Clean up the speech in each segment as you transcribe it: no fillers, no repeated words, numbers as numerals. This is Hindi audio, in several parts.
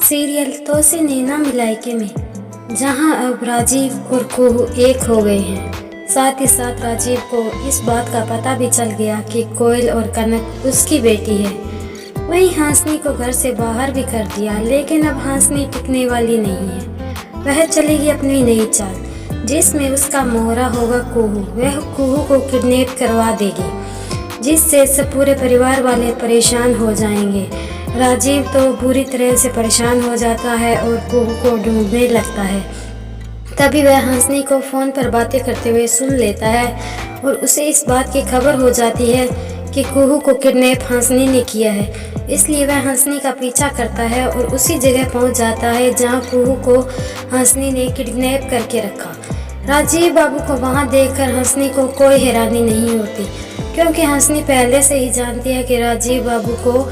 सीरियल तो से नैना मिलाइके में जहां अब राजीव और कुहू एक हो गए हैं। साथ ही साथ राजीव को इस बात का पता भी चल गया कि कोयल और कनक उसकी बेटी है। वहीं हांसनी को घर से बाहर भी कर दिया, लेकिन अब हांसनी टिकने वाली नहीं है। वह चलेगी अपनी नई चाल, जिसमें उसका मोहरा होगा कुहू। वह कुहू को किडनैप करवा देगी, जिससे सब पूरे परिवार वाले परेशान हो जाएंगे। राजीव तो बुरी तरह से परेशान हो जाता है और कुहू को ढूंढने लगता है। तभी वह हांसनी को फ़ोन पर बातें करते हुए सुन लेता है और उसे इस बात की खबर हो जाती है कि कुहू को किडनैप हांसनी ने किया है। इसलिए वह हांसनी का पीछा करता है और उसी जगह पहुंच जाता है जहां कुहू को हांसनी ने किडनैप करके रखा। राजीव बाबू को वहां देखकर हांसनी को कोई हैरानी नहीं होती, क्योंकि हांसनी पहले से ही जानती है कि राजीव बाबू को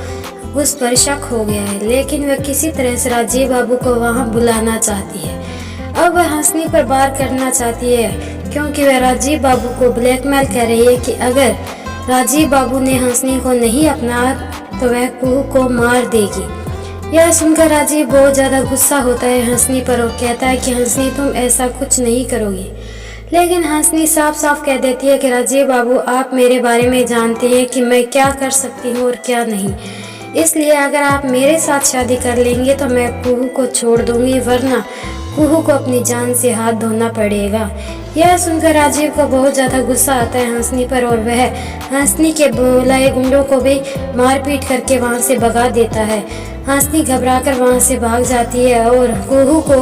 उस पर शक हो गया है। लेकिन वह किसी तरह से राजीव बाबू को वहां बुलाना चाहती है। अब वह हांसनी पर वार करना चाहती है, क्योंकि वह राजीव बाबू को ब्लैकमेल कर रही है कि अगर राजीव बाबू ने हांसनी को नहीं अपनाया तो वह कुहू को मार देगी। यह सुनकर राजीव बहुत ज़्यादा गुस्सा होता है हांसनी पर और कहता है कि हांसनी तुम ऐसा कुछ नहीं करोगी। लेकिन हांसनी साफ साफ कह देती है कि राजीव बाबू आप मेरे बारे में जानते हैं कि मैं क्या कर सकती हूँ और क्या नहीं। इसलिए अगर आप मेरे साथ शादी कर लेंगे तो मैं कुहू को छोड़ दूंगी, वरना कुहू को अपनी जान से हाथ धोना पड़ेगा। यह सुनकर राजीव को बहुत ज़्यादा गुस्सा आता है हांसनी पर और वह हांसनी के बुलाए गुंडों को भी मारपीट करके वहां से भगा देता है। हांसनी घबराकर वहां से भाग जाती है और कुहू को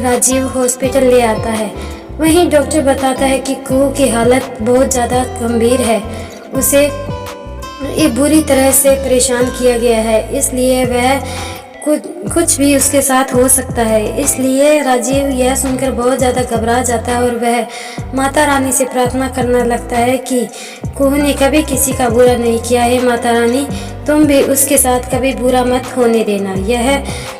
राजीव हॉस्पिटल ले आता है। वहीं डॉक्टर बताता है कि कुहू की हालत बहुत ज़्यादा गंभीर है, उसे ये बुरी तरह से परेशान किया गया है, इसलिए वह कुछ भी उसके साथ हो सकता है। इसलिए राजीव यह सुनकर बहुत ज़्यादा घबरा जाता है और वह माता रानी से प्रार्थना करने लगता है कि कुहू ने कभी किसी का बुरा नहीं किया है, माता रानी तुम भी उसके साथ कभी बुरा मत होने देना। यह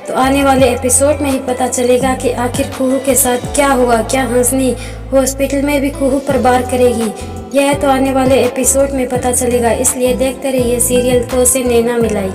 तो आने वाले एपिसोड में ही पता चलेगा कि आखिर कुहू के साथ क्या हुआ। क्या हांसनी हॉस्पिटल में भी कुहू पर वार करेगी? यह तो आने वाले एपिसोड में पता चलेगा। इसलिए देखते रहिए सीरियल तो से नैना मिलाई।